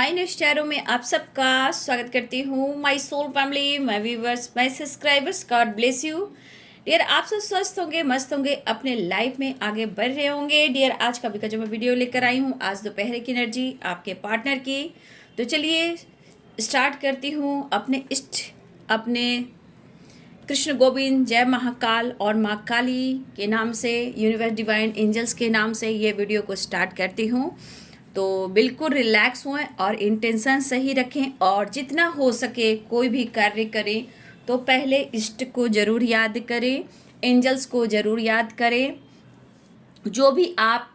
My next tarot में आप सबका स्वागत करती हूँ। My soul family, my viewers, my subscribers, God bless you dear. आप सब स्वस्थ होंगे, मस्त होंगे, अपने लाइफ में आगे बढ़ रहे होंगे डियर। आज का जो मैं वीडियो लेकर आई हूँ, आज दोपहर की एनर्जी आपके पार्टनर की। तो चलिए स्टार्ट करती हूँ अपने कृष्ण गोविंद, जय महाकाल और माँ काली के नाम से, यूनिवर्स डिवाइन एंजल्स के नाम से ये वीडियो को स्टार्ट करती हूँ। तो बिल्कुल रिलैक्स हुएं और इंटेंशन सही रखें, और जितना हो सके कोई भी कार्य करें तो पहले इष्ट को ज़रूर याद करें, एंजल्स को ज़रूर याद करें। जो भी आप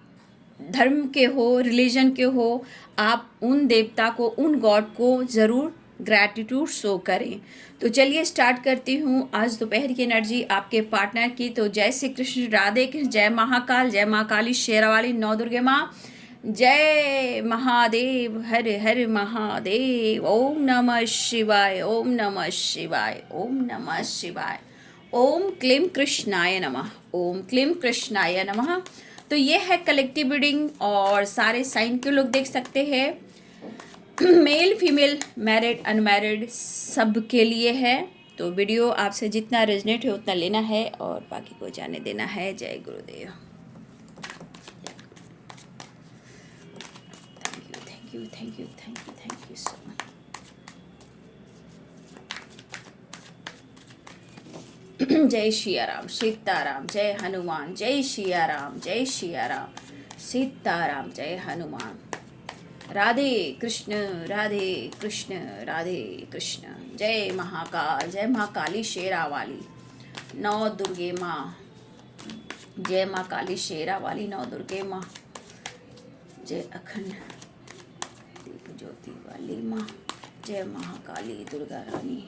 धर्म के हो, रिलीजन के हो, आप उन देवता को, उन गॉड को ज़रूर ग्रैटिट्यूड शो करें। तो चलिए स्टार्ट करती हूँ आज दोपहर की एनर्जी आपके पार्टनर की। तो जय श्री कृष्ण, राधे कृष्ण, जय महाकाल, जय माँ काली, शेरावाली, नौ दुर्गे माँ, जय महादेव, हर हर महादेव। ओम नमः शिवाय, ओम नमः शिवाय, ओम नमः शिवाय, ओम क्लीम कृष्णाय नमः, ओम क्लीम कृष्णाय नमः। तो ये है कलेक्टिव रीडिंग और सारे साइन के लोग देख सकते हैं। मेल फीमेल, मैरिड अनमैरिड, सब के लिए है। तो वीडियो आपसे जितना रेजनेट है उतना लेना है और बाकी को जाने देना है। जय गुरुदेव। Thank you so much. जय सियाराम, सीताराम, जय हनुमान, जय सियाराम, जय सियाराम, सीताराम, जय हनुमान। राधे कृष्ण, राधे कृष्ण, राधे कृष्ण। जय महाकाल, जय माँ काली शेरावाली, नौ दुर्गे माँ, जय माँ काली शेरावाली, नौ दुर्गे माँ, जय अखंड दीप ज्योति वाली माँ, जय महाकाली दुर्गा रानी।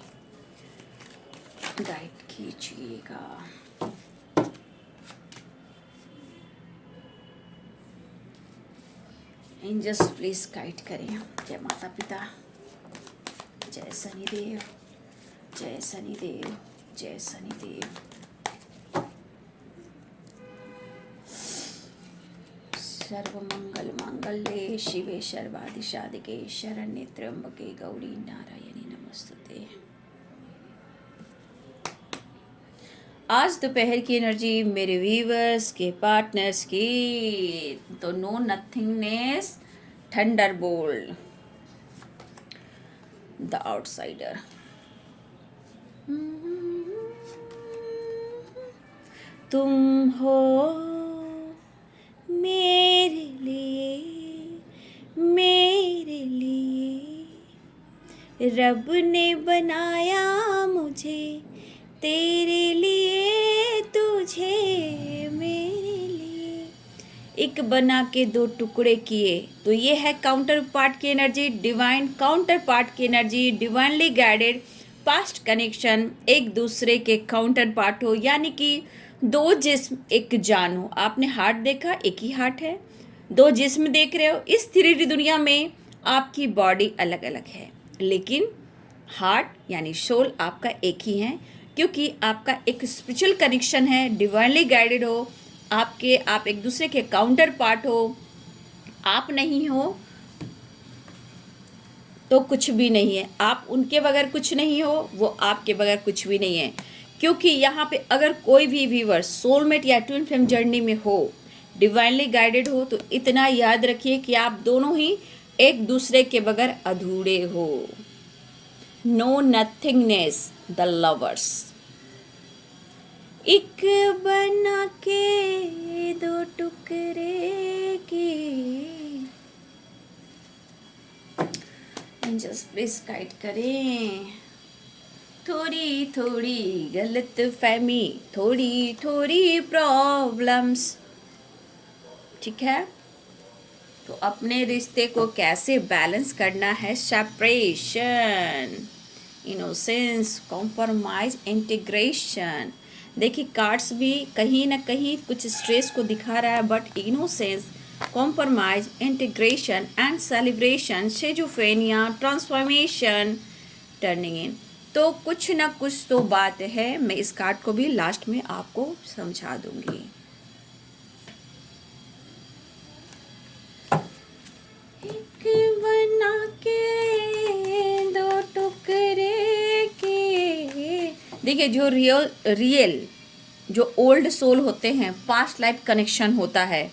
गाइड कीजिएगा। एंजल्स प्लीज गाइड करें। जय माता पिता, जय शनिदेव, जय शनिदेव, जय शनिदेव। सर्वमंगल मांगल्ये शिवे सर्वादि साधिके शरण्ये त्र्यंबके गौरी नारायणी नमस्तुते। आज दोपहर की एनर्जी मेरे व्यूवर्स के पार्टनर्स की। तो no nothingness, thunderbolt, the outsider. तुम हो मेरे लिए रब ने बनाया मुझे, तेरे लिए, तुझे मेरे लिए एक बना के दो टुकड़े किए। तो ये है काउंटर पार्ट की एनर्जी, डिवाइन काउंटर पार्ट की energy, divinely guided past connection. एक दूसरे के काउंटर पार्ट हो, यानी कि दो जिस्म एक जान हो। आपने हार्ट देखा, एक ही हार्ट है, दो जिस्म देख रहे हो। इस 3D दुनिया में आपकी बॉडी अलग अलग है, लेकिन हार्ट यानी सोल आपका एक ही है, क्योंकि आपका एक स्पिरिचुअल कनेक्शन है, डिवाइनली गाइडेड हो। आप एक दूसरे के काउंटर पार्ट हो। आप नहीं हो तो कुछ भी नहीं है, आप उनके बगैर कुछ नहीं हो, वो आपके बगैर कुछ भी नहीं है। क्योंकि यहाँ पे अगर कोई भी व्यूअर सोलमेट या ट्विन फ्लेम जर्नी में हो, डिवाइनली गाइडेड हो, तो इतना याद रखिए कि आप दोनों ही एक दूसरे के बगैर अधूरे हो। No nothingness, the lovers. एक बना के दो टुकड़े की। एंजल्स प्लीज गाइड करें। थोड़ी थोड़ी गलत फहमी, थोड़ी थोड़ी प्रॉब्लम्स, ठीक है। तो अपने रिश्ते को कैसे बैलेंस करना है? Separation, innocence, compromise, integration. देखिए कार्ड्स भी कहीं ना कहीं कुछ स्ट्रेस को दिखा रहा है, but innocence, compromise, integration and celebration, schizophrenia, transformation, turning in. तो कुछ ना कुछ तो बात है। मैं इस कार्ड को भी लास्ट में आपको समझा दूंगी। एक बना के देखिए, जो रियल रियल जो ओल्ड सोल होते हैं, पास्ट लाइफ कनेक्शन होता है,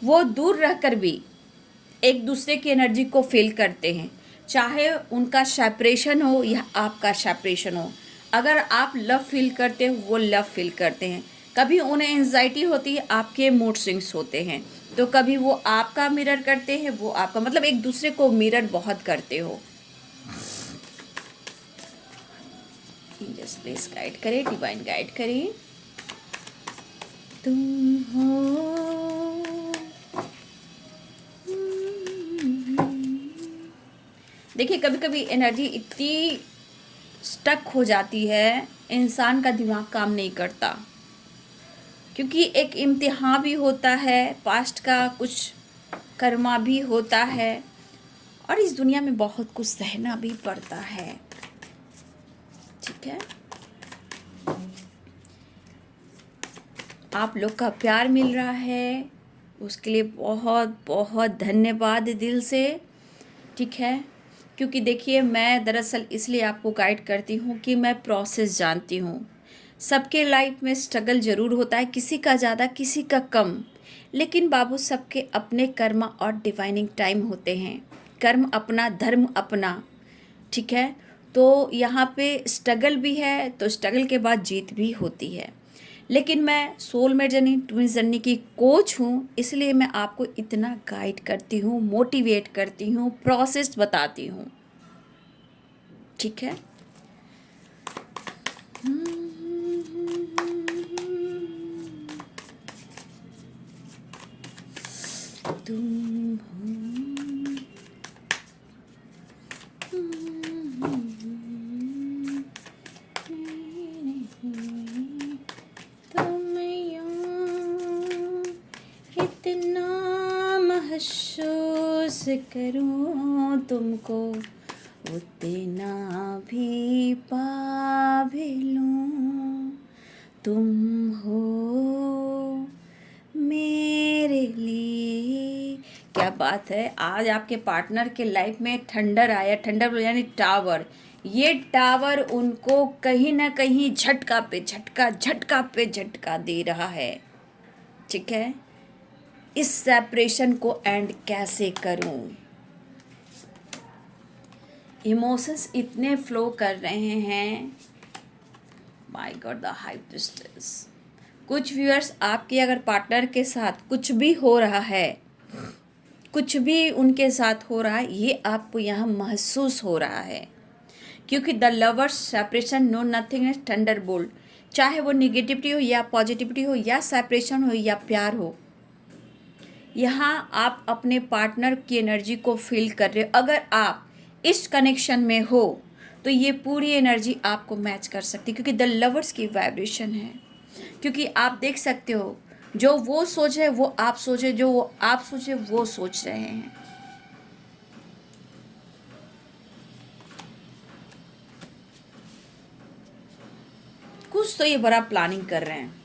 वो दूर रहकर भी एक दूसरे की एनर्जी को फील करते हैं, चाहे उनका सेपरेशन हो या आपका सेपरेशन हो। अगर आप लव फील करते हो, वो लव फील करते हैं। कभी उन्हें एंजाइटी होती है, आपके मूड स्विंग्स होते हैं, तो कभी वो आपका मिरर करते हैं, वो आपका, मतलब एक दूसरे को मिरर बहुत करते हो। जस्ट प्लीज गाइड करें, डिवाइन गाइड करें। तुम हो देखिए, कभी कभी एनर्जी इतनी स्टक हो जाती है, इंसान का दिमाग काम नहीं करता, क्योंकि एक इम्तिहान भी होता है, पास्ट का कुछ कर्मा भी होता है, और इस दुनिया में बहुत कुछ सहना भी पड़ता है। ठीक है, आप लोग का प्यार मिल रहा है, उसके लिए बहुत बहुत धन्यवाद दिल से। ठीक है, क्योंकि देखिए, मैं दरअसल इसलिए आपको गाइड करती हूँ कि मैं प्रोसेस जानती हूँ। सबके लाइफ में स्ट्रगल ज़रूर होता है, किसी का ज़्यादा किसी का कम, लेकिन बाबू सबके अपने कर्म और डिवाइनिंग टाइम होते हैं। कर्म अपना, धर्म अपना। ठीक है, तो यहाँ पे स्ट्रगल भी है, तो स्ट्रगल के बाद जीत भी होती है। लेकिन मैं सोलमेट जर्नी, ट्विन जर्नी की कोच हूँ, इसलिए मैं आपको इतना गाइड करती हूँ, मोटिवेट करती हूँ, प्रोसेस बताती हूँ। ठीक है, तुम इतना महसूस करूं तुमको, उतना भी पा भी लूं। तुम हो मेरे लिए। क्या बात है, आज आपके पार्टनर के लाइफ में थंडर आया। थंडर यानी टावर। ये टावर उनको कहीं ना कहीं झटका पे झटका, झटका पे झटका दे रहा है। ठीक है, इस सेपरेशन को एंड कैसे करूं। इमोशंस इतने फ्लो कर रहे हैं, my God, the high priestess. कुछ व्यूअर्स, आपके अगर पार्टनर के साथ कुछ भी हो रहा है, कुछ भी उनके साथ हो रहा है, ये आपको यहाँ महसूस हो रहा है, क्योंकि the lovers separation no nothing is thunderbolt. चाहे वो निगेटिविटी हो या पॉजिटिविटी हो या सेपरेशन हो या प्यार हो, यहाँ आप अपने पार्टनर की एनर्जी को फील कर रहे हो। अगर आप इस कनेक्शन में हो तो ये पूरी एनर्जी आपको मैच कर सकती है, क्योंकि द लवर्स की वाइब्रेशन है। क्योंकि आप देख सकते हो, जो वो सोच है वो आप सोचे, जो वो आप सोचे वो सोच रहे हैं। कुछ तो ये बड़ा प्लानिंग कर रहे हैं।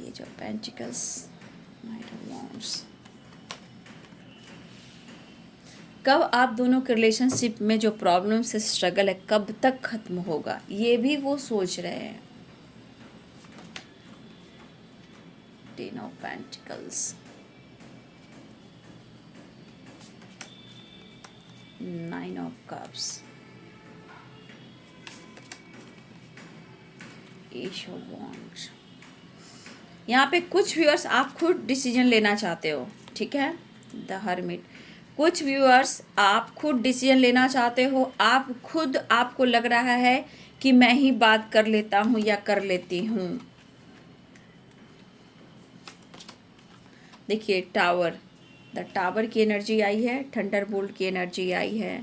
ये जो पेंटिकल्स, नाइट ऑफ वांड्स, कब आप दोनों के रिलेशनशिप में जो प्रॉब्लम से स्ट्रगल है, कब तक खत्म होगा, ये भी वो सोच रहे हैं। Ten of pentacles, nine of cups, ace of wands. यहाँ पे कुछ व्यूअर्स आप खुद डिसीजन लेना चाहते हो। ठीक है, द हर्मिट। कुछ व्यूअर्स आप खुद डिसीजन लेना चाहते हो, आप खुद, आपको लग रहा है कि मैं ही बात कर लेता हूँ या कर लेती हूँ। देखिए, टावर, द टावर की एनर्जी आई है, थंडरबोल्ट की एनर्जी आई है,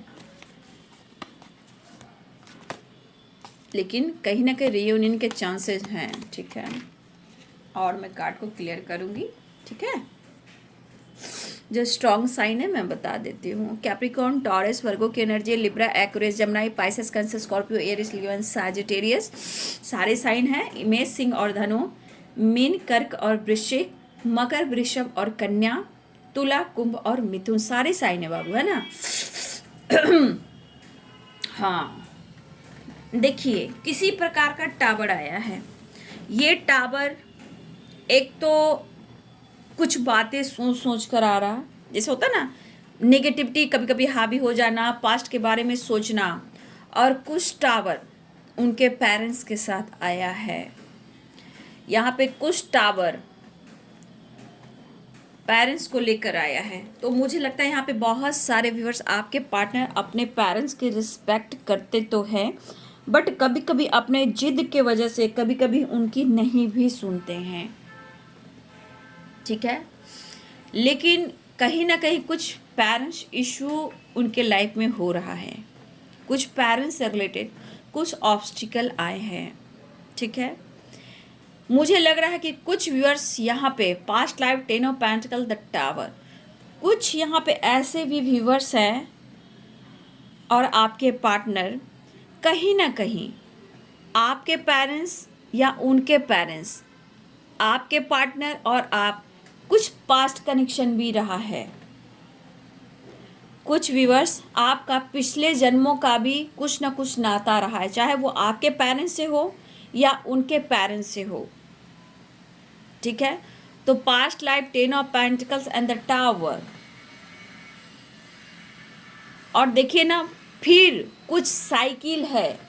लेकिन कहीं ना कहीं रियूनियन के चांसेस हैं। ठीक है, और मैं कार्ड को क्लियर करूँगी। ठीक है, जो स्ट्रॉन्ग साइन है मैं बता देती हूँ। कैप्रिकॉर्न, टॉरस, वर्गो की energy, Libra, Aquarius, Gemini, Pisces, Cancer, Scorpio, Aries, Leo, Sagittarius, सारे साइन हैं। मेष, सिंह और धनु, मीन, कर्क और वृश्चिक, मकर, वृषभ और कन्या, तुला, कुंभ और मिथुन, सारे साइन है बाबू, है ना। हाँ, देखिए किसी प्रकार का टावर आया है। ये टावर एक तो कुछ बातें सोच सोच कर आ रहा, जैसे होता ना नेगेटिविटी कभी कभी हावी हो जाना, पास्ट के बारे में सोचना। और कुछ टावर उनके पेरेंट्स के साथ आया है। यहाँ पे कुछ टावर पेरेंट्स को लेकर आया है। तो मुझे लगता है यहाँ पे बहुत सारे व्यूअर्स, आपके पार्टनर अपने पेरेंट्स की रिस्पेक्ट करते तो हैं, बट कभी कभी अपने जिद के वजह से कभी कभी उनकी नहीं भी सुनते हैं। ठीक है, लेकिन कहीं ना कहीं कुछ पेरेंट्स इशू उनके लाइफ में हो रहा है। कुछ पेरेंट्स से रिलेटेड कुछ ऑब्स्टिकल आए हैं। ठीक है, मुझे लग रहा है कि कुछ व्यूअर्स यहाँ पे past life 10 of pentacle the tower, कुछ यहाँ पे ऐसे भी व्यूअर्स हैं और आपके पार्टनर कहीं ना कहीं आपके पेरेंट्स या उनके पेरेंट्स, आपके पार्टनर और आप, कुछ पास्ट कनेक्शन भी रहा है। कुछ व्यूअर्स आपका पिछले जन्मों का भी कुछ ना कुछ नाता रहा है, चाहे वो आपके पेरेंट्स से हो या उनके पेरेंट्स से हो। ठीक है, तो past life 10 of pentacles and the tower. और देखिए ना, फिर कुछ साइकिल है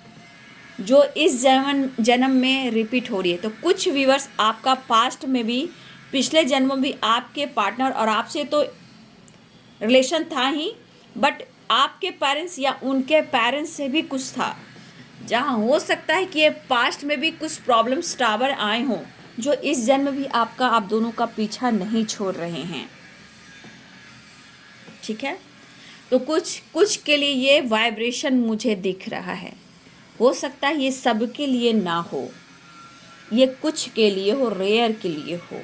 जो इस जन्म में रिपीट हो रही है। तो कुछ व्यूअर्स आपका पास्ट में भी, पिछले जन्म में भी आपके पार्टनर और आपसे तो रिलेशन था ही, बट आपके पेरेंट्स या उनके पेरेंट्स से भी कुछ था, जहाँ हो सकता है कि ये पास्ट में भी कुछ प्रॉब्लम्स टावर आए हों जो इस जन्म भी आपका, आप दोनों का पीछा नहीं छोड़ रहे हैं। ठीक है, तो कुछ के लिए ये वाइब्रेशन मुझे दिख रहा है। हो सकता है ये सबके लिए ना हो, ये कुछ के लिए हो, रेयर के लिए हो।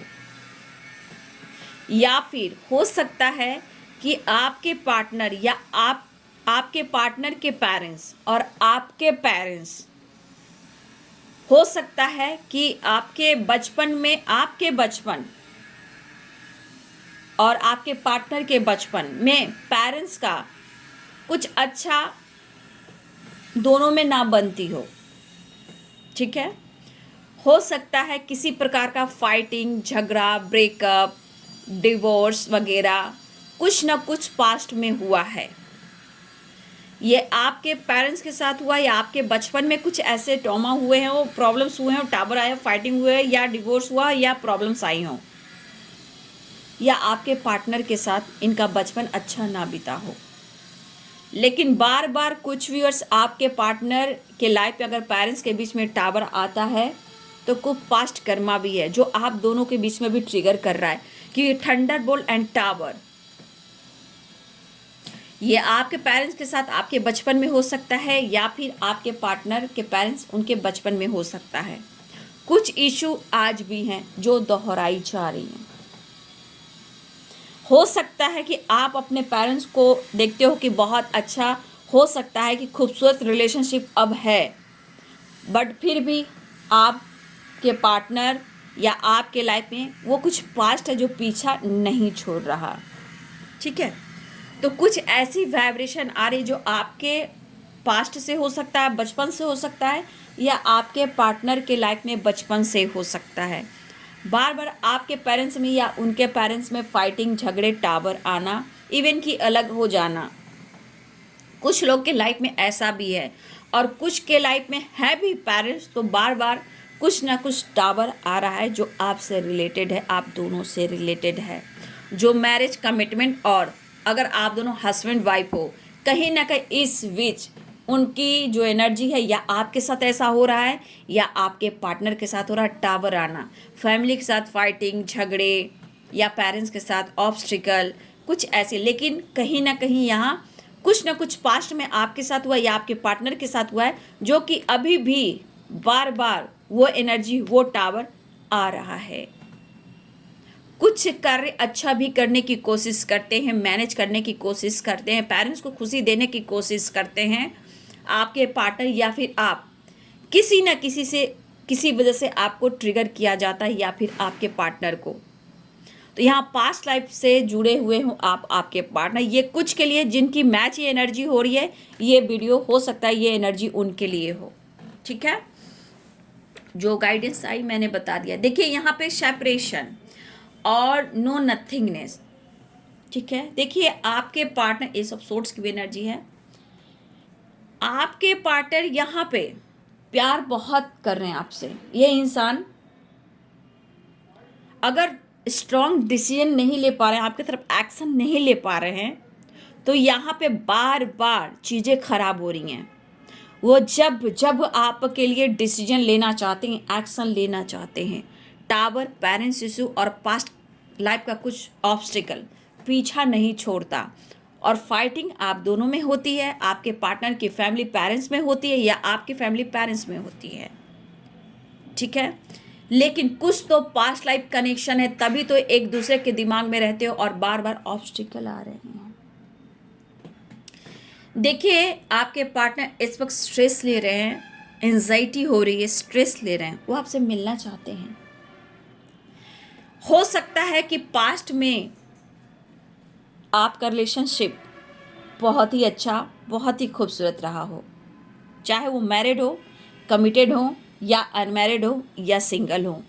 या फिर हो सकता है कि आपके पार्टनर या आपके पार्टनर के पेरेंट्स और आपके पेरेंट्स, हो सकता है कि आपके बचपन और आपके पार्टनर के बचपन में पेरेंट्स का कुछ अच्छा दोनों में ना बनती हो। ठीक है, हो सकता है किसी प्रकार का फाइटिंग, झगड़ा, ब्रेकअप, डिवोर्स वगैरह कुछ ना कुछ पास्ट में हुआ है। ये आपके पेरेंट्स के साथ हुआ या आपके बचपन में कुछ ऐसे ट्रॉमा हुए हैं, वो प्रॉब्लम्स हुए हैं, टावर आया, फाइटिंग हुए, या डिवोर्स हुआ, या प्रॉब्लम्स आई हों, या आपके पार्टनर के साथ इनका बचपन अच्छा ना बीता हो। लेकिन बार बार कुछ व्यूअर्स आपके पार्टनर के लाइफ पे अगर पेरेंट्स के बीच में टावर आता है तो कुछ पास्ट कर्मा भी है जो आप दोनों के बीच में भी ट्रिगर कर रहा है कि थंडरबोल्ट एंड टावर, ये आपके पेरेंट्स के साथ आपके बचपन में हो सकता है या फिर आपके पार्टनर के पेरेंट्स उनके बचपन में हो सकता है। कुछ इशू आज भी हैं जो दोहराई जा रही हैं। हो सकता है कि आप अपने पेरेंट्स को देखते हो कि बहुत अच्छा, हो सकता है कि खूबसूरत रिलेशनशिप अब है, बट फिर भी आपके पार्टनर या आपके लाइफ में वो कुछ पास्ट है जो पीछा नहीं छोड़ रहा। ठीक है, तो कुछ ऐसी वाइब्रेशन आ रही जो आपके पास्ट से हो सकता है, बचपन से हो सकता है, या आपके पार्टनर के लाइफ में बचपन से हो सकता है। बार बार आपके पेरेंट्स में या उनके पेरेंट्स में फाइटिंग, झगड़े, टावर आना, इवन कि अलग हो जाना, कुछ लोग के लाइफ में ऐसा भी है। और कुछ के लाइफ में है भी पेरेंट्स, तो बार बार कुछ ना कुछ टावर आ रहा है जो आपसे रिलेटेड है, आप दोनों से रिलेटेड है, जो मैरिज कमिटमेंट, और अगर आप दोनों हस्बैंड वाइफ हो, कहीं ना कहीं इस बीच उनकी जो एनर्जी है, या आपके साथ ऐसा हो रहा है या आपके पार्टनर के साथ हो रहा है टावर आना, फैमिली के साथ फाइटिंग, झगड़े, या पेरेंट्स के साथ ऑब्स्टिकल, कुछ ऐसे। लेकिन कहीं ना कहीं यहाँ कुछ ना कुछ पास्ट में आपके साथ हुआ या आपके पार्टनर के साथ हुआ है जो कि अभी भी बार बार वो एनर्जी, वो टावर आ रहा है। कुछ कार्य अच्छा भी करने की कोशिश करते हैं, मैनेज करने की कोशिश करते हैं, पेरेंट्स को खुशी देने की कोशिश करते हैं आपके पार्टनर, या फिर आप किसी न किसी वजह से आपको ट्रिगर किया जाता है, या फिर आपके पार्टनर को। तो यहाँ पास्ट लाइफ से जुड़े हुए हो आप, आपके पार्टनर। ये कुछ के लिए जिनकी मैच ये एनर्जी हो रही है, ये वीडियो हो सकता है ये एनर्जी उनके लिए हो। ठीक है, जो गाइडेंस आई मैंने बता दिया। देखिए यहाँ पे सेपरेशन और नो नथिंगनेस। ठीक है, देखिए आपके पार्टनर, एस ऑफ सोर्ड्स की भी एनर्जी है। आपके पार्टनर यहाँ पे प्यार बहुत कर रहे हैं आपसे। ये इंसान अगर स्ट्रॉन्ग डिसीजन नहीं ले पा रहे हैं, आपकी तरफ एक्शन नहीं ले पा रहे हैं, तो यहाँ पे बार बार चीज़ें खराब हो रही हैं। वो जब जब आपके लिए डिसीजन लेना चाहते हैं, एक्शन लेना चाहते हैं, टावर, पेरेंट्स इशू और पास्ट लाइफ का कुछ ऑब्स्टिकल पीछा नहीं छोड़ता। और फाइटिंग आप दोनों में होती है, आपके पार्टनर की फैमिली पेरेंट्स में होती है या आपकी फैमिली पेरेंट्स में होती है। ठीक है, लेकिन कुछ तो पास्ट लाइफ कनेक्शन है, तभी तो एक दूसरे के दिमाग में रहते हो और बार बार ऑब्स्टिकल आ रहे हैं। देखिए आपके पार्टनर इस वक्त स्ट्रेस ले रहे हैं, एंजाइटी हो रही है, स्ट्रेस ले रहे हैं, वो आपसे मिलना चाहते हैं। हो सकता है कि पास्ट में आपका रिलेशनशिप बहुत ही अच्छा, बहुत ही खूबसूरत रहा हो, चाहे वो मैरिड हो, कमिटेड हो या अनमैरिड हो या सिंगल हो।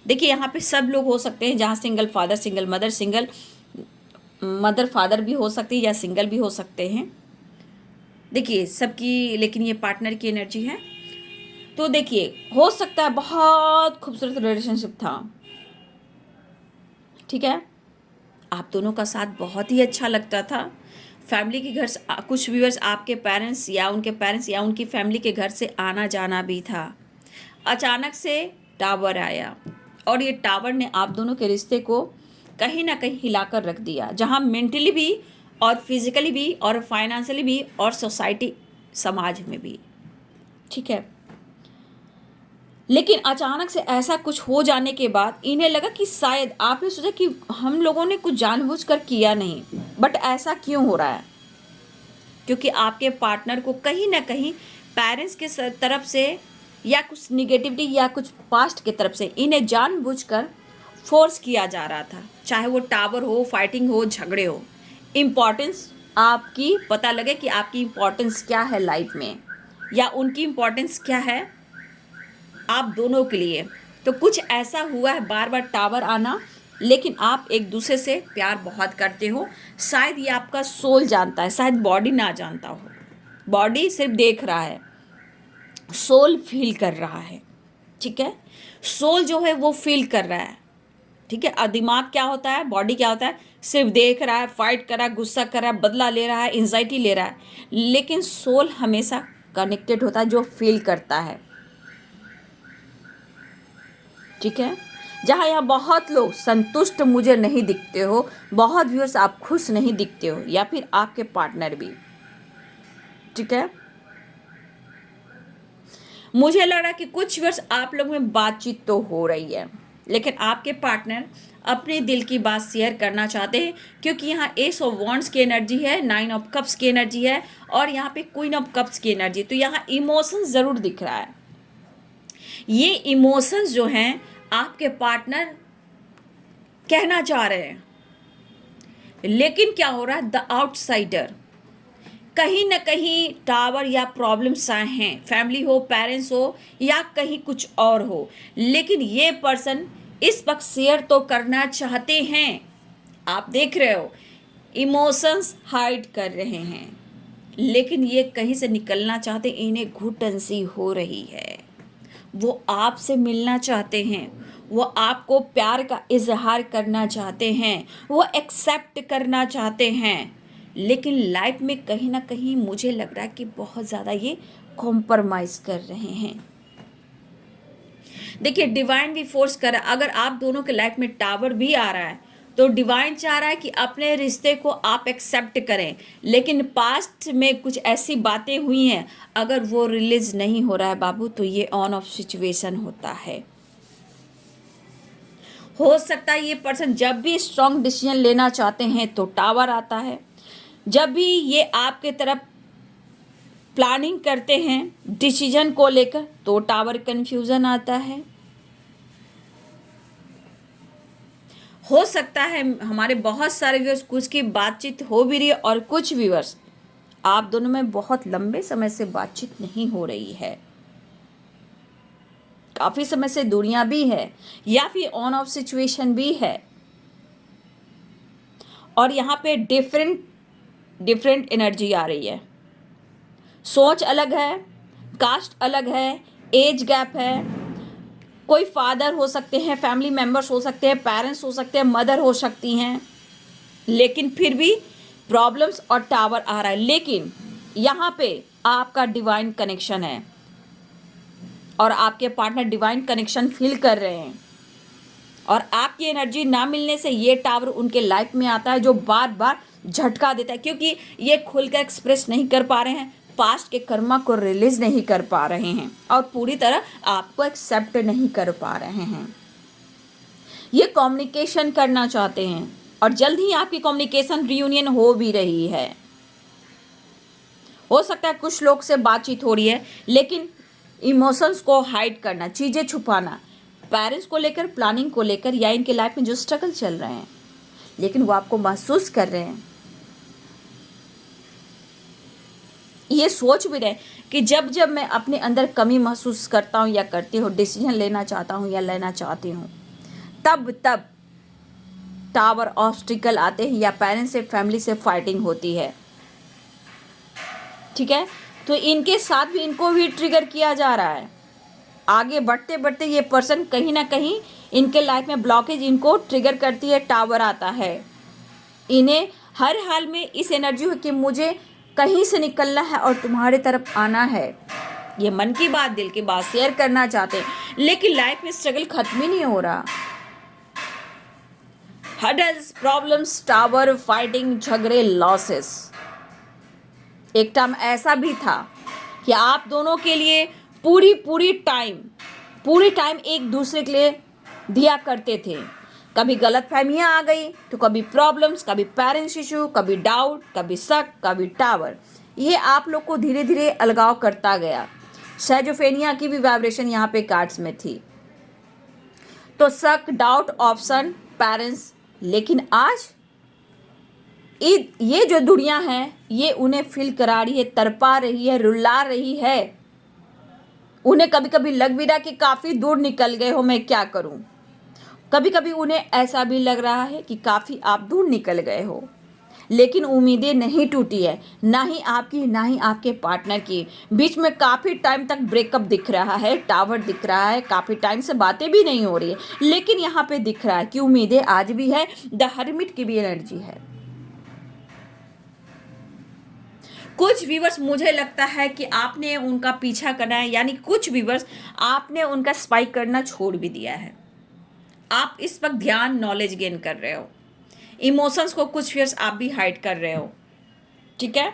देखिए यहाँ पे सब लोग हो सकते हैं, जहाँ single father, single mother, single mother father भी हो सकती है या सिंगल भी हो सकते हैं। देखिए सबकी, लेकिन ये पार्टनर की एनर्जी है। तो देखिए हो सकता है बहुत खूबसूरत रिलेशनशिप था। ठीक है, आप दोनों का साथ बहुत ही अच्छा लगता था। फैमिली के घर से कुछ व्यूअर्स आपके पेरेंट्स या उनकी फैमिली के घर से आना जाना भी था। अचानक से टावर आया और ये टावर ने आप दोनों के रिश्ते को कहीं ना कहीं हिलाकर रख दिया, जहां मेंटली भी और फिजिकली भी और फाइनेंशियली भी और सोसाइटी, समाज में भी। ठीक है, लेकिन अचानक से ऐसा कुछ हो जाने के बाद इन्हें लगा कि शायद आपने सोचा कि हम लोगों ने कुछ जानबूझकर किया नहीं, बट ऐसा क्यों हो रहा है? क्योंकि आपके पार्टनर को कहीं ना कहीं पेरेंट्स के तरफ से या कुछ निगेटिविटी या कुछ पास्ट के तरफ से इन्हें जानबूझकर फोर्स किया जा रहा था, चाहे वो टावर हो, फाइटिंग हो, झगड़े हो। इम्पॉर्टेंस आपकी पता लगे कि आपकी इम्पॉर्टेंस क्या है लाइफ में, या उनकी इम्पॉर्टेंस क्या है आप दोनों के लिए। तो कुछ ऐसा हुआ है, बार बार टावर आना, लेकिन आप एक दूसरे से प्यार बहुत करते हो। शायद ये आपका सोल जानता है, शायद बॉडी ना जानता हो। बॉडी सिर्फ देख रहा है, सोल फील कर रहा है। ठीक है, सोल जो है वो फील कर रहा है। ठीक है, और दिमाग क्या होता है, बॉडी क्या होता है, सिर्फ देख रहा है, फाइट कर रहा है, गुस्सा कर रहा है, बदला ले रहा है, एंजाइटी ले रहा है। लेकिन सोल हमेशा कनेक्टेड होता है, जो फील करता है। ठीक है, जहाँ यहाँ बहुत लोग संतुष्ट मुझे नहीं दिखते हो, बहुत व्यूअर्स आप खुश नहीं दिखते हो, या फिर आपके पार्टनर भी। ठीक है, मुझे लग रहा है कि कुछ व्यूअर्स आप लोग में बातचीत तो हो रही है, लेकिन आपके पार्टनर अपने दिल की बात शेयर करना चाहते हैं, क्योंकि यहाँ एस ऑफ वॉन्ड्स की एनर्जी है, 9 ऑफ कप्स की एनर्जी है और यहाँ पे क्वीन ऑफ कप्स की एनर्जी। तो यहाँ इमोशंस ज़रूर दिख रहा है। ये इमोशंस जो हैं आपके पार्टनर कहना चाह रहे हैं, लेकिन क्या हो रहा है, द आउटसाइडर कहीं ना कहीं टावर या प्रॉब्लम्स आए हैं, फैमिली हो, पेरेंट्स हो या कहीं कुछ और हो, लेकिन ये पर्सन इस वक्त शेयर तो करना चाहते हैं। आप देख रहे हो इमोशंस हाइड कर रहे हैं, लेकिन ये कहीं से निकलना चाहते, इन्हें घुटन सी हो रही है। वो आपसे मिलना चाहते हैं, वो आपको प्यार का इजहार करना चाहते हैं, वो एक्सेप्ट करना चाहते हैं, लेकिन लाइफ में कहीं ना कहीं मुझे लग रहा है कि बहुत ज़्यादा ये कॉम्प्रोमाइज़ कर रहे हैं। देखिए डिवाइन भी फोर्स कर रहा है। अगर आप दोनों के लाइफ में टावर भी आ रहा है तो डिवाइन चाह रहा है कि अपने रिश्ते को आप एक्सेप्ट करें, लेकिन पास्ट में कुछ ऐसी बातें हुई हैं, अगर वो रिलीज नहीं हो रहा है बाबू, तो ये ऑन ऑफ सिचुएशन होता है। हो सकता है ये पर्सन जब भी स्ट्रॉन्ग डिसीजन लेना चाहते हैं तो टावर आता है, जब भी ये आपके तरफ प्लानिंग करते हैं डिसीजन को लेकर तो टावर कंफ्यूजन आता है। हो सकता है हमारे बहुत सारे व्यूअर्स कुछ की बातचीत हो भी रही है और कुछ व्यूअर्स आप दोनों में बहुत लंबे समय से बातचीत नहीं हो रही है, काफ़ी समय से दूरियां भी है या फिर ऑन ऑफ सिचुएशन भी है। और यहाँ पे डिफरेंट डिफरेंट एनर्जी आ रही है, सोच अलग है, कास्ट अलग है, एज गैप है, कोई फादर हो सकते हैं, फैमिली मेंबर्स हो सकते हैं, पेरेंट्स हो सकते हैं, मदर हो सकती हैं, लेकिन फिर भी प्रॉब्लम्स और टावर आ रहा है। लेकिन यहाँ पे आपका डिवाइन कनेक्शन है और आपके पार्टनर डिवाइन कनेक्शन फील कर रहे हैं और आपकी एनर्जी ना मिलने से ये टावर उनके लाइफ में आता है जो बार बार झटका देता है, क्योंकि ये खुलकर एक्सप्रेस नहीं कर पा रहे हैं, पास्ट के कर्मा को रिलीज नहीं कर पा रहे हैं और पूरी तरह आपको एक्सेप्ट नहीं कर पा रहे हैं। ये कम्युनिकेशन करना चाहते हैं और जल्द ही आपकी कम्युनिकेशन रियूनियन हो भी रही है। हो सकता है कुछ लोग से बातचीत हो रही है लेकिन इमोशंस को हाइड करना, चीज़ें छुपाना, पेरेंट्स को लेकर, प्लानिंग को लेकर या इनके लाइफ में जो स्ट्रगल चल रहे हैं, लेकिन वो आपको महसूस कर रहे हैं, ये सोच भी रहे कि जब जब मैं अपने अंदर कमी महसूस करता हूँ या करती हूँ, डिसीजन लेना चाहता हूँ या लेना चाहती हूँ, तब तब टावर ऑब्स्टिकल आते हैं या पेरेंट्स से, फैमिली से फाइटिंग होती है। ठीक है, तो इनके साथ भी इनको भी ट्रिगर किया जा रहा है। आगे बढ़ते बढ़ते ये पर्सन कहीं ना कहीं इनके लाइफ में ब्लॉकेज इनको ट्रिगर करती है, टावर आता है। इन्हें हर हाल में इस एनर्जी हो कि मुझे कहीं से निकलना है और तुम्हारे तरफ आना है। ये मन की बात, दिल की बात शेयर करना चाहते हैं, लेकिन लाइफ में स्ट्रगल खत्म ही नहीं हो रहा। हडल्स, प्रॉब्लम्स, टावर, फाइटिंग, झगड़े, लॉसेस। एक टाइम ऐसा भी था कि आप दोनों के लिए पूरी टाइम एक दूसरे के लिए दिया करते थे। कभी गलतफहमियां आ गई तो कभी प्रॉब्लम्स, कभी पेरेंट्स इशू, कभी डाउट, कभी शक, कभी टावर। ये आप लोग को धीरे धीरे अलगाव करता गया। शेजोफेनिया की भी वाइब्रेशन यहाँ पे कार्ड्स में थी। तो शक, डाउट, ऑप्शन, पेरेंट्स। लेकिन आज ये जो दुनिया है ये उन्हें फील करा रही है, तड़पा रही है, रुला रही है। उन्हें कभी कभी लग भी रहा कि काफ़ी दूर निकल गए हो, मैं क्या करूं। कभी कभी उन्हें ऐसा भी लग रहा है कि काफ़ी आप दूर निकल गए हो, लेकिन उम्मीदें नहीं टूटी है, ना ही आपकी ना ही आपके पार्टनर की। बीच में काफ़ी टाइम तक ब्रेकअप दिख रहा है, टावर दिख रहा है, काफ़ी टाइम से बातें भी नहीं हो रही है, लेकिन यहाँ पे दिख रहा है कि उम्मीदें आज भी है। द हर्मिट की भी एनर्जी है। कुछ व्यूवर्स मुझे लगता है कि आपने उनका पीछा करना है, यानी कुछ व्यूवर्स आपने उनका स्पाइक करना छोड़ भी दिया है। आप इस वक्त ध्यान, नॉलेज गेन कर रहे हो। इमोशंस को कुछ व्यूवर्स आप भी हाइड कर रहे हो। ठीक है,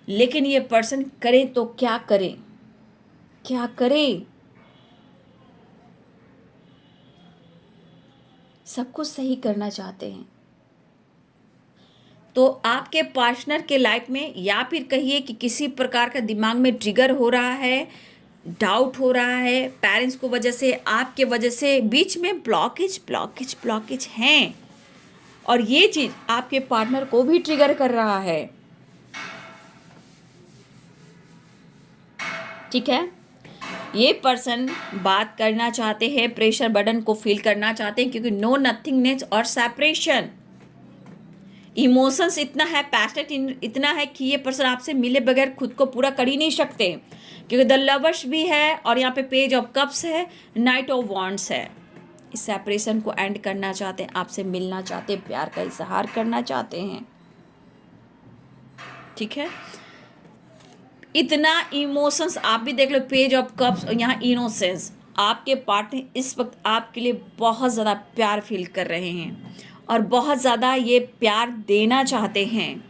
लेकिन ये पर्सन करें तो क्या करें, क्या करें। सब कुछ सही करना चाहते हैं। तो आपके पार्टनर के लाइफ में या फिर कहिए कि किसी प्रकार का दिमाग में ट्रिगर हो रहा है, डाउट हो रहा है, पेरेंट्स को वजह से, आपके वजह से बीच में ब्लॉकेज हैं और ये चीज़ आपके पार्टनर को भी ट्रिगर कर रहा है। ठीक है, ये पर्सन बात करना चाहते हैं, प्रेशर बर्डन को फील करना चाहते हैं, क्योंकि नो नथिंगनेस और सेपरेशन। इमोशंस इतना है, पैशनेट इतना है कि ये पर्सन आपसे मिले बगैर खुद को पूरा कर ही नहीं सकते, क्योंकि द लवर्स भी है और यहाँ पे पेज ऑफ कप्स है, नाइट ऑफ वॉन्ड्स है। इस सेपरेशन को एंड करना चाहते हैं, आपसे मिलना चाहते हैं, प्यार का इजहार करना चाहते हैं। ठीक है, इतना इमोशंस आप भी देख लो, पेज ऑफ कप्स और यहाँ इनोसेंस। आपके पार्टनर इस वक्त आपके लिए बहुत ज़्यादा प्यार फील कर रहे हैं और बहुत ज़्यादा ये प्यार देना चाहते हैं।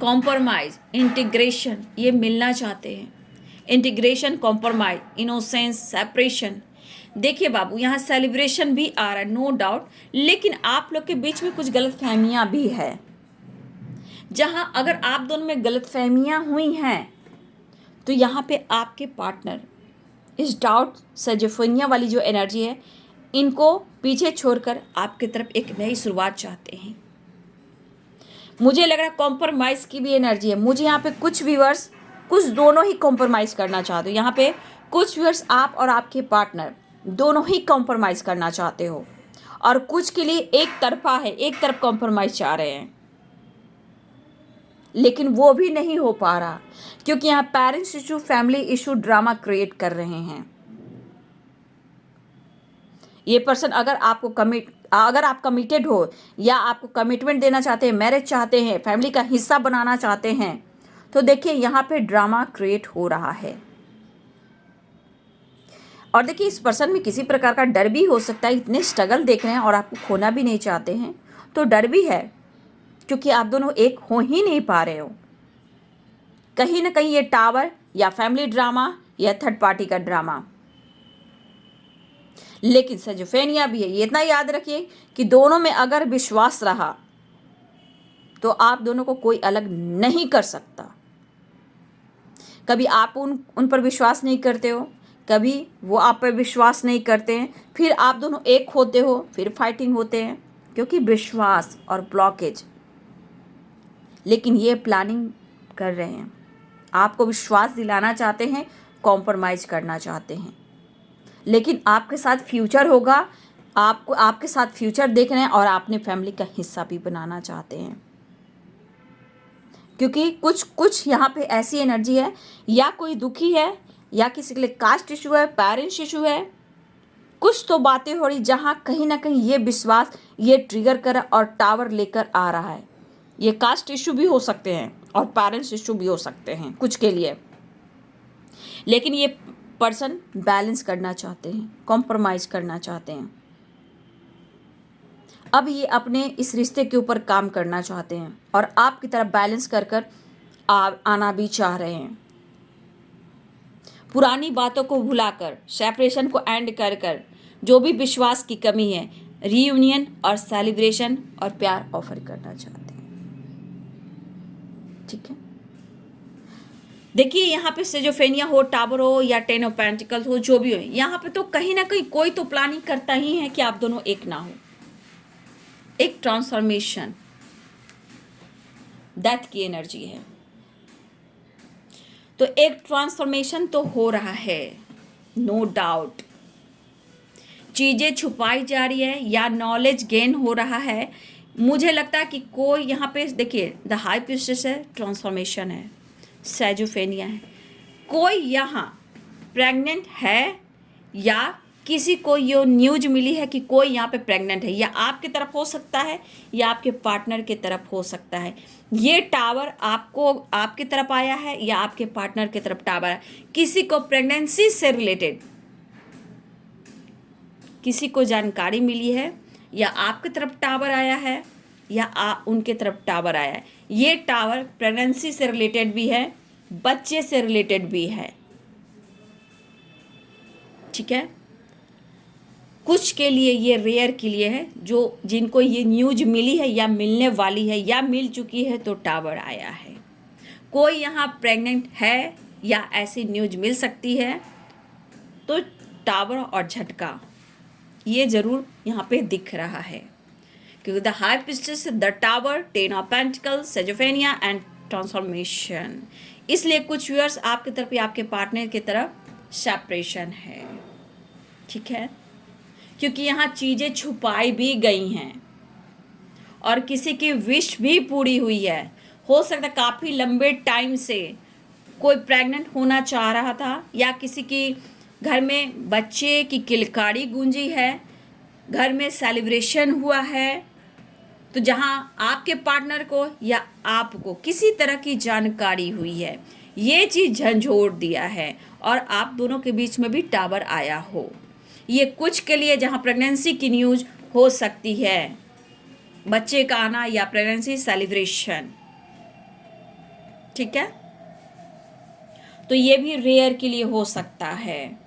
कॉम्प्रोमाइज, इंटीग्रेशन, ये मिलना चाहते हैं। Integration, compromise, innocence, separation. देखिए बाबू, यहाँ सेलिब्रेशन भी आ रहा है, नो डाउट, लेकिन आप लोग के बीच में कुछ गलतफहमियां भी है। जहाँ अगर आप दोनों में गलतफहमियां हुई हैं तो यहाँ पे आपके पार्टनर इस डाउट सजोफेनिया वाली जो एनर्जी है, इनको पीछे छोड़कर आपकी तरफ एक नई शुरुआत चाहते हैं। मुझे लग रहा है कॉम्प्रोमाइज़ की भी एनर्जी है। मुझे यहाँ पे कुछ व्यूअर्स, कुछ दोनों ही कॉम्प्रोमाइज़ करना चाहते हो। यहाँ पे कुछ व्यूअर्स आप और आपके पार्टनर दोनों ही कॉम्प्रोमाइज़ करना चाहते हो, और कुछ के लिए एक तरफा है, एक तरफ कॉम्प्रोमाइज़ चाह रहे हैं, लेकिन वो भी नहीं हो पा रहा क्योंकि यहाँ parents issue, family issue drama create कर रहे हैं। ये पर्सन अगर आप कमिटेड हो या आपको कमिटमेंट देना चाहते हैं, मैरिज चाहते हैं, फैमिली का हिस्सा बनाना चाहते हैं, तो देखिए यहाँ पे ड्रामा क्रिएट हो रहा है। और देखिए इस पर्सन में किसी प्रकार का डर भी हो सकता है। इतने स्ट्रगल देख रहे हैं और आपको खोना भी नहीं चाहते हैं, तो डर भी है क्योंकि आप दोनों एक हो ही नहीं पा रहे हो। कहीं ना कहीं ये टावर या फैमिली ड्रामा या थर्ड पार्टी का ड्रामा। लेकिन सजोफेनिया भी है, ये इतना याद रखिए कि दोनों में अगर विश्वास रहा तो आप दोनों को कोई अलग नहीं कर सकता। कभी आप उन पर विश्वास नहीं करते हो, कभी वो आप पर विश्वास नहीं करते हैं, फिर आप दोनों एक होते हो, फिर फाइटिंग होते हैं क्योंकि विश्वास और ब्लॉकेज। लेकिन ये प्लानिंग कर रहे हैं, आपको विश्वास दिलाना चाहते हैं, कॉम्प्रोमाइज़ करना चाहते हैं, लेकिन आपके साथ फ्यूचर होगा, आपको आपके साथ फ्यूचर देख रहे हैं और आपने फैमिली का हिस्सा भी बनाना चाहते हैं। क्योंकि कुछ यहाँ पे ऐसी एनर्जी है, या कोई दुखी है, या किसी के लिए कास्ट इशू है, पेरेंट्स इशू है, कुछ तो बातें हो रही जहाँ कहीं ना कहीं ये विश्वास ये ट्रिगर कर और टावर लेकर आ रहा है। ये कास्ट इशू भी हो सकते हैं और पेरेंट्स इशू भी हो सकते हैं कुछ के लिए, लेकिन ये पर्सन बैलेंस करना चाहते हैं, कॉम्प्रोमाइज़ करना चाहते हैं। अब ये अपने इस रिश्ते के ऊपर काम करना चाहते हैं और आपकी तरफ बैलेंस कर कर आना भी चाह रहे हैं। पुरानी बातों को भुलाकर, सेपरेशन को एंड कर कर जो भी विश्वास की कमी है, रीयूनियन और सेलिब्रेशन और प्यार ऑफर करना चाहते हैं। ठीक है, देखिए यहाँ पे सिजोफेनिया हो, टावर हो या 10 ऑफ पेंटिकल्स हो, जो भी हो, यहाँ पे तो कहीं ना कहीं कोई तो प्लानिंग करता ही है कि आप दोनों एक ना हो। एक ट्रांसफॉर्मेशन, डेथ की एनर्जी है, तो एक ट्रांसफॉर्मेशन तो हो रहा है, नो डाउट। चीज़ें छुपाई जा रही है या नॉलेज गेन हो रहा है। मुझे लगता है कि कोई यहाँ पे देखिए, द हाई प्रीस्टेस है, ट्रांसफॉर्मेशन है, सैजोफेनिया है, कोई यहाँ प्रेग्नेंट है या किसी को ये न्यूज मिली है कि कोई यहाँ पे प्रेग्नेंट है, या आपकी तरफ हो सकता है या आपके पार्टनर की तरफ हो सकता है। ये टावर आपको आपकी तरफ आया है या आपके पार्टनर की तरफ टावर है। किसी को प्रेगनेंसी से रिलेटेड किसी को जानकारी मिली है, या आपकी तरफ टावर आया है या उनके तरफ टावर आया है। ये टावर प्रेगनेंसी से रिलेटेड भी है, बच्चे से रिलेटेड भी है। ठीक है, कुछ के लिए ये रेयर के लिए है, जो जिनको ये न्यूज मिली है या मिलने वाली है या मिल चुकी है, तो टावर आया है। कोई यहाँ प्रेग्नेंट है या ऐसी न्यूज मिल सकती है, तो टावर और झटका ये ज़रूर यहाँ पे दिख रहा है, क्योंकि the high priestess, the tower, 10 of pentacles, schizophrenia and transformation. इसलिए कुछ व्यूअर्स आपकी तरफ या आपके पार्टनर की तरफ सेपरेशन है। ठीक है, क्योंकि यहाँ चीज़ें छुपाई भी गई हैं और किसी की विश भी पूरी हुई है। हो सकता है काफ़ी लंबे टाइम से कोई प्रेग्नेंट होना चाह रहा था, या किसी की घर में बच्चे की किलकारी गूंजी है, घर में सेलिब्रेशन हुआ है, तो जहाँ आपके पार्टनर को या आपको किसी तरह की जानकारी हुई है, ये चीज़ झंझोड़ दिया है और आप दोनों के बीच में भी टावर आया हो। ये कुछ के लिए जहाँ प्रेगनेंसी की न्यूज़ हो सकती है, बच्चे का आना या प्रेगनेंसी सेलिब्रेशन। ठीक है, तो ये भी रेयर के लिए हो सकता है।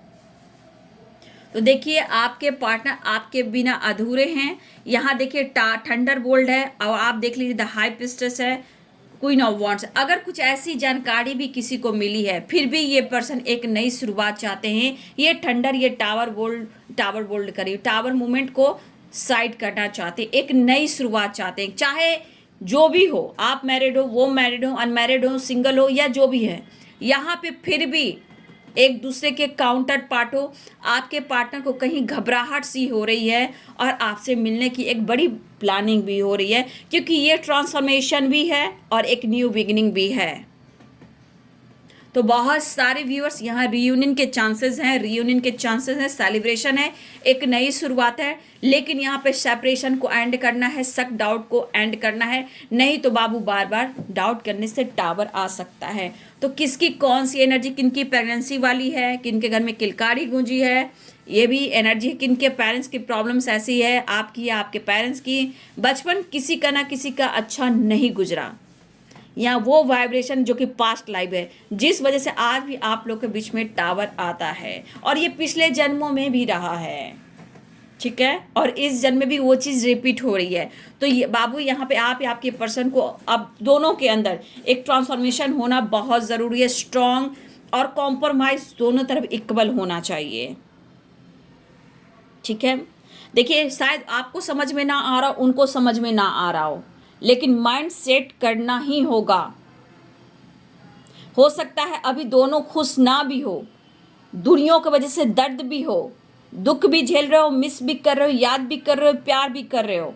तो देखिए आपके पार्टनर आपके बिना अधूरे हैं। यहाँ देखिए थंडर बोल्ट है, और आप देख लीजिए द हाई प्रीस्टेस है। क्वीन ऑफ वांड्स, अगर कुछ ऐसी जानकारी भी किसी को मिली है फिर भी ये पर्सन एक नई शुरुआत चाहते हैं, ये थंडर, ये टावर बोल्ड करिए, टावर मूवमेंट को साइड करना चाहते हैं, एक नई शुरुआत चाहते हैं। चाहे जो भी हो, आप मैरिड हो, वो मैरिड हो, अनमैरिड हो, सिंगल हो या जो भी है, यहाँ पे फिर भी एक दूसरे के काउंटर पार्ट हो, आपके पार्टनर को कहीं घबराहट सी हो रही है और आपसे मिलने की एक बड़ी प्लानिंग भी हो रही है, क्योंकि ये ट्रांसफॉर्मेशन भी है और एक न्यू बिगिनिंग भी है। तो बहुत सारे व्यूअर्स यहाँ रियूनियन के चांसेस हैं, सेलिब्रेशन है, एक नई शुरुआत है, लेकिन यहाँ पे सेपरेशन को एंड करना है, शक डाउट को एंड करना है, नहीं तो बाबू बार बार डाउट करने से टावर आ सकता है। तो किसकी कौन सी एनर्जी, किनकी प्रेगनेंसी वाली है, किनके घर में किलकारी गूंजी है, ये भी एनर्जी है, किनके पेरेंट्स की प्रॉब्लम्स ऐसी है, आपकी या आपके पेरेंट्स की, बचपन किसी का ना किसी का अच्छा नहीं गुजरा, या वो वाइब्रेशन जो कि पास्ट लाइफ है, जिस वजह से आज भी आप लोग के बीच में टावर आता है, और ये पिछले जन्मों में भी रहा है, ठीक है, और इस जन्म में भी वो चीज़ रिपीट हो रही है। तो ये बाबू यहाँ पे आप या आपके पर्सन को अब दोनों के अंदर एक ट्रांसफॉर्मेशन होना बहुत ज़रूरी है, स्ट्रॉन्ग और कॉम्प्रोमाइज दोनों तरफ इक्वल होना चाहिए, ठीक है। देखिए, शायद आपको समझ में ना आ रहा हो, उनको समझ में ना आ रहा हो, लेकिन माइंड सेट करना ही होगा। हो सकता है अभी दोनों खुश ना भी हो, दूरियों की वजह से दर्द भी हो, दुख भी झेल रहे हो, मिस भी कर रहे हो, याद भी कर रहे हो, प्यार भी कर रहे हो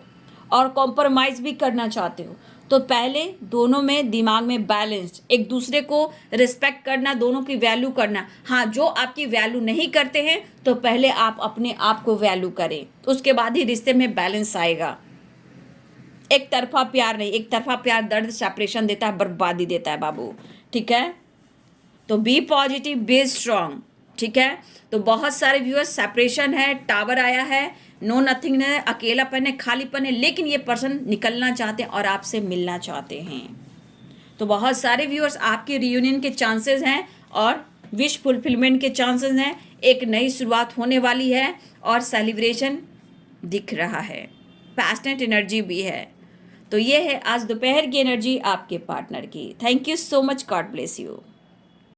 और कॉम्प्रोमाइज़ भी करना चाहते हो। तो पहले दोनों में दिमाग में बैलेंस, एक दूसरे को रिस्पेक्ट करना, दोनों की वैल्यू करना। हाँ, जो आपकी वैल्यू नहीं करते हैं तो पहले आप अपने आप को वैल्यू करें, उसके बाद ही रिश्ते में बैलेंस आएगा। एक तरफा प्यार नहीं, एक तरफा प्यार दर्द, सेपरेशन देता है, बर्बादी देता है बाबू, ठीक है। तो बी पॉजिटिव, बी स्ट्रांग, ठीक है। तो बहुत सारे व्यूअर्स, सेपरेशन है, टावर आया है, नो नथिंग है, अकेलापन है, खालीपन है, लेकिन ये पर्सन निकलना चाहते हैं और आपसे मिलना चाहते हैं। तो बहुत सारे व्यूअर्स, आपके रियूनियन के चांसेस हैं और विश फुलफिलमेंट के चांसेस हैं, एक नई शुरुआत होने वाली है और सेलिब्रेशन दिख रहा है, पैशनेट एनर्जी भी है। तो ये है आज दोपहर की एनर्जी आपके पार्टनर की। Thank you so much, God bless you.